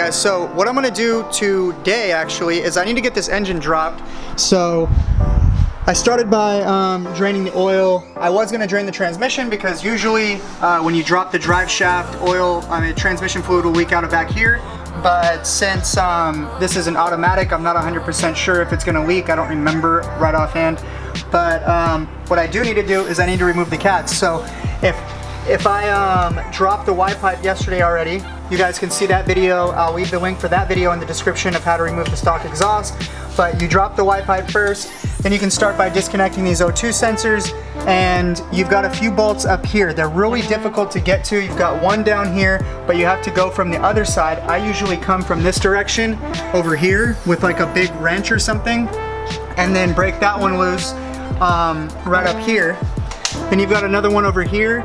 guys, so what I'm gonna do today actually is I need to get this engine dropped. So I started by draining the oil. I was gonna drain the transmission because usually when you drop the drive shaft, transmission fluid will leak out of back here. But since this is an automatic, I'm not 100% sure if it's gonna leak. I don't remember right offhand. But what I do need to do is I need to remove the cats. So if I dropped the Y pipe yesterday already, you guys can see that video. I'll leave the link for that video in the description of how to remove the stock exhaust. But you drop the Y pipe first, then you can start by disconnecting these O2 sensors, and you've got a few bolts up here. They're really difficult to get to. You've got one down here, but you have to go from the other side. I usually come from this direction over here with like a big wrench or something, and then break that one loose right up here. Then you've got another one over here,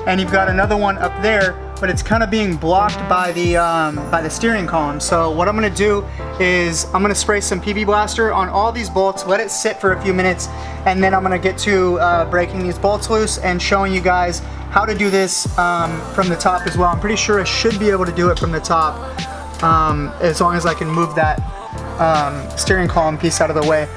and you've got another one up there, but it's kind of being blocked by the steering column. So what I'm gonna do is I'm gonna spray some PB Blaster on all these bolts, let it sit for a few minutes, and then I'm gonna get to breaking these bolts loose and showing you guys how to do this from the top as well. I'm pretty sure I should be able to do it from the top as long as I can move that steering column piece out of the way.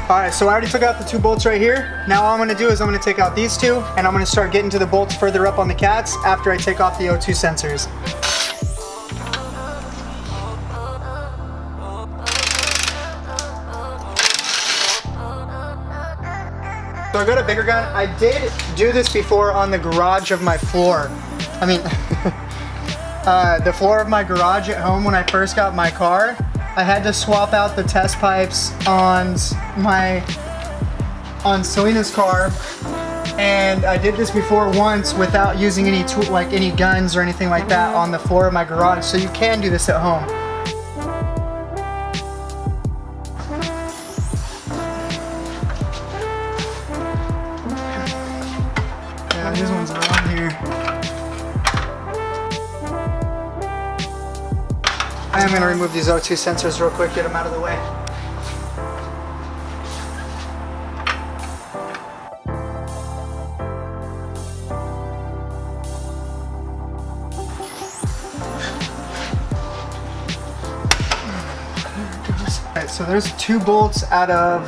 Alright, so I already took out the two bolts right here. Now all I'm going to do is I'm going to take out these two, and I'm going to start getting to the bolts further up on the cats after I take off the O2 sensors. So I got a bigger gun. I did do this before on the garage of my floor. I mean, the floor of my garage at home when I first got my car. I had to swap out the test pipes on Selena's car, and I did this before once without using any any guns or anything like that on the floor of my garage. So you can do this at home. Yeah, this one's around here. I am going to remove these O2 sensors real quick, get them out of the way. Alright, so there's 2 bolts out of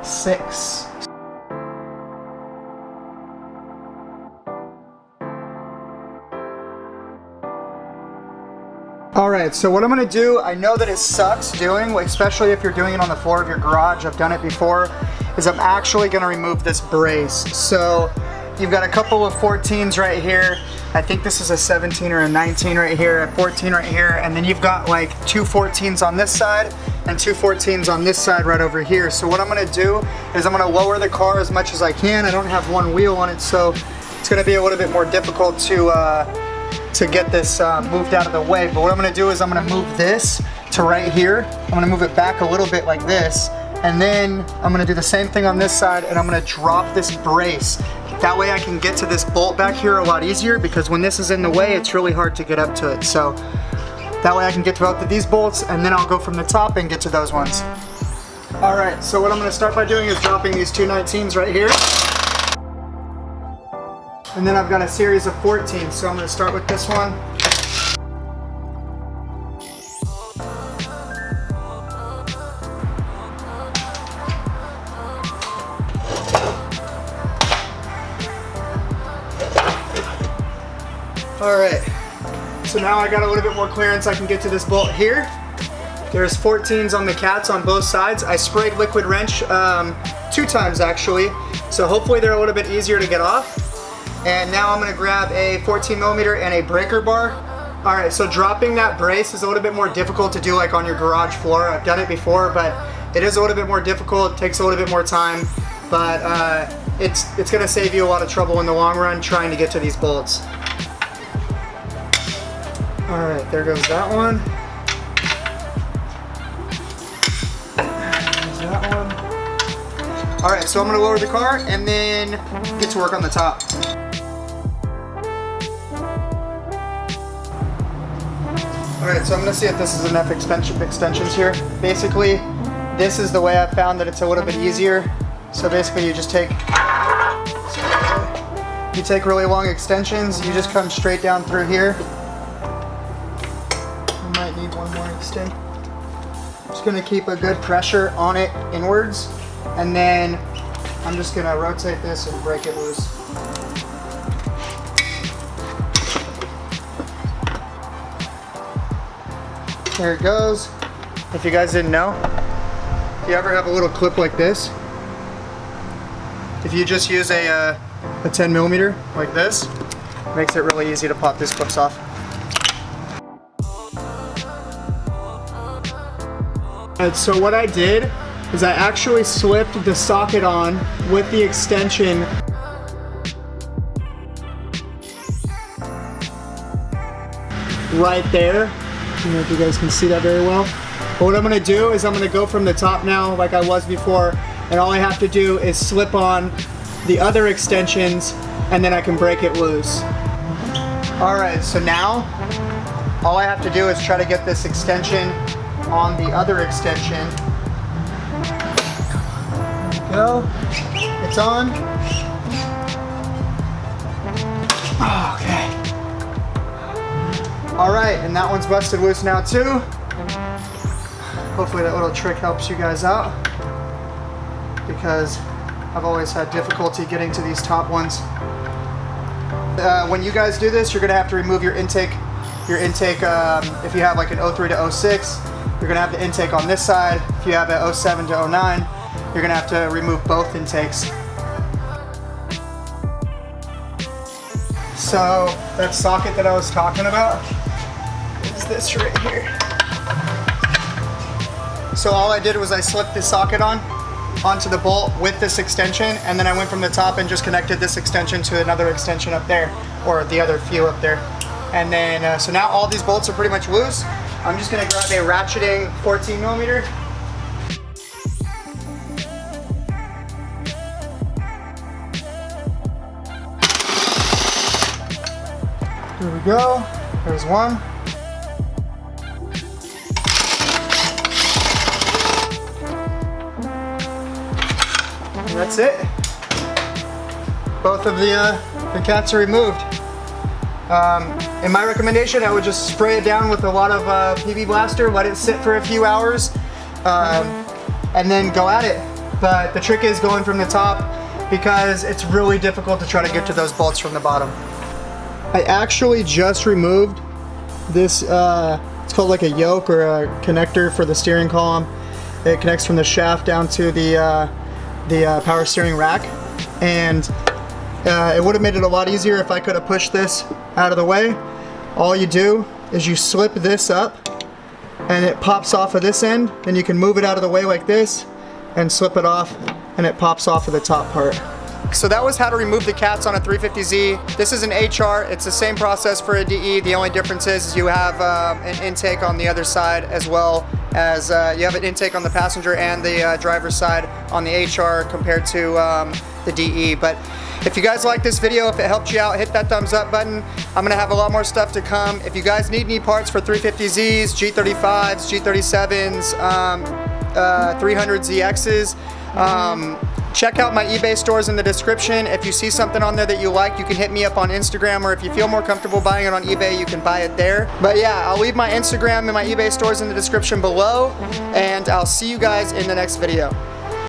6. Alright, so what I'm going to do, I know that it sucks doing, especially if you're doing it on the floor of your garage, I've done it before, is I'm actually going to remove this brace. So you've got a couple of 14s right here. I think this is a 17 or a 19 right here, a 14 right here, and then you've got like 2 14s on this side and 2 14s on this side right over here. So what I'm going to do is I'm going to lower the car as much as I can. I don't have one wheel on it, so it's going to be a little bit more difficult to get this moved out of the way. But what I'm going to do is I'm going to move this to right here. I'm going to move it back a little bit like this, and then I'm going to do the same thing on this side, and I'm going to drop this brace. That way I can get to this bolt back here a lot easier, because when this is in the way, it's really hard to get up to it. So that way I can get to both of these bolts, and then I'll go from the top and get to those ones. Alright, so what I'm going to start by doing is dropping these 2 19s right here. And then I've got a series of 14s, so I'm going to start with this one. Alright, so now I got a little bit more clearance, I can get to this bolt here. There's 14s on the cats on both sides. I sprayed liquid wrench 2 times actually, so hopefully they're a little bit easier to get off. And now I'm going to grab a 14mm and a breaker bar. Alright, so dropping that brace is a little bit more difficult to do like on your garage floor. I've done it before, but it is a little bit more difficult. It takes a little bit more time, but it's going to save you a lot of trouble in the long run trying to get to these bolts. Alright, there goes that one. There's that one. Alright, so I'm going to lower the car and then get to work on the top. Alright, so I'm going to see if this is enough extensions here. Basically, this is the way I've found that it's a little bit easier. So basically you just take you take really long extensions, you just come straight down through here. You might need one more extend. Just gonna keep a good pressure on it inwards, and then I'm just gonna rotate this and break it loose. There it goes. If you guys didn't know, if you ever have a little clip like this, if you just use a 10 millimeter like this, it makes it really easy to pop these clips off. And so what I did is I actually slipped the socket on with the extension right there. I don't know if you guys can see that very well. But what I'm gonna do is I'm gonna go from the top now like I was before, and all I have to do is slip on the other extensions and then I can break it loose. All right, so now all I have to do is try to get this extension on the other extension. There we go. It's on. Okay. All right, and that one's busted loose now too. Hopefully that little trick helps you guys out, because I've always had difficulty getting to these top ones. When you guys do this, you're gonna have to remove your intake. If you have like an 03 to 06, you're gonna have the intake on this side. If you have an 07 to 09, you're gonna have to remove both intakes. So that socket that I was talking about is this right here. So all I did was I slipped the socket onto the bolt with this extension, and then I went from the top and just connected this extension to another extension up there, or the other few up there. And then, so now all these bolts are pretty much loose. I'm just gonna grab a ratcheting 14 millimeter. Here we go, there's one. And that's it. Both of the cats are removed. In my recommendation, I would just spray it down with a lot of PB Blaster, let it sit for a few hours, and then go at it. But the trick is going from the top, because it's really difficult to try to get to those bolts from the bottom. I actually just removed this, it's called like a yoke or a connector for the steering column. It connects from the shaft down to the power steering rack, and it would have made it a lot easier if I could have pushed this out of the way. All you do is you slip this up and it pops off of this end, then you can move it out of the way like this and slip it off, and it pops off of the top part. So that was how to remove the cats on a 350Z. This is an HR, it's the same process for a DE. The only difference is you have an intake on the other side, as well as you have an intake on the passenger and the driver's side on the HR compared to the DE. But if you guys like this video, if it helped you out, hit that thumbs up button. I'm gonna have a lot more stuff to come. If you guys need any parts for 350Zs, G35s, G37s, 300ZXs, check out my eBay stores in the description. If you see something on there that you like, you can hit me up on Instagram, or if you feel more comfortable buying it on eBay, you can buy it there. But yeah, I'll leave my Instagram and my eBay stores in the description below, and I'll see you guys in the next video.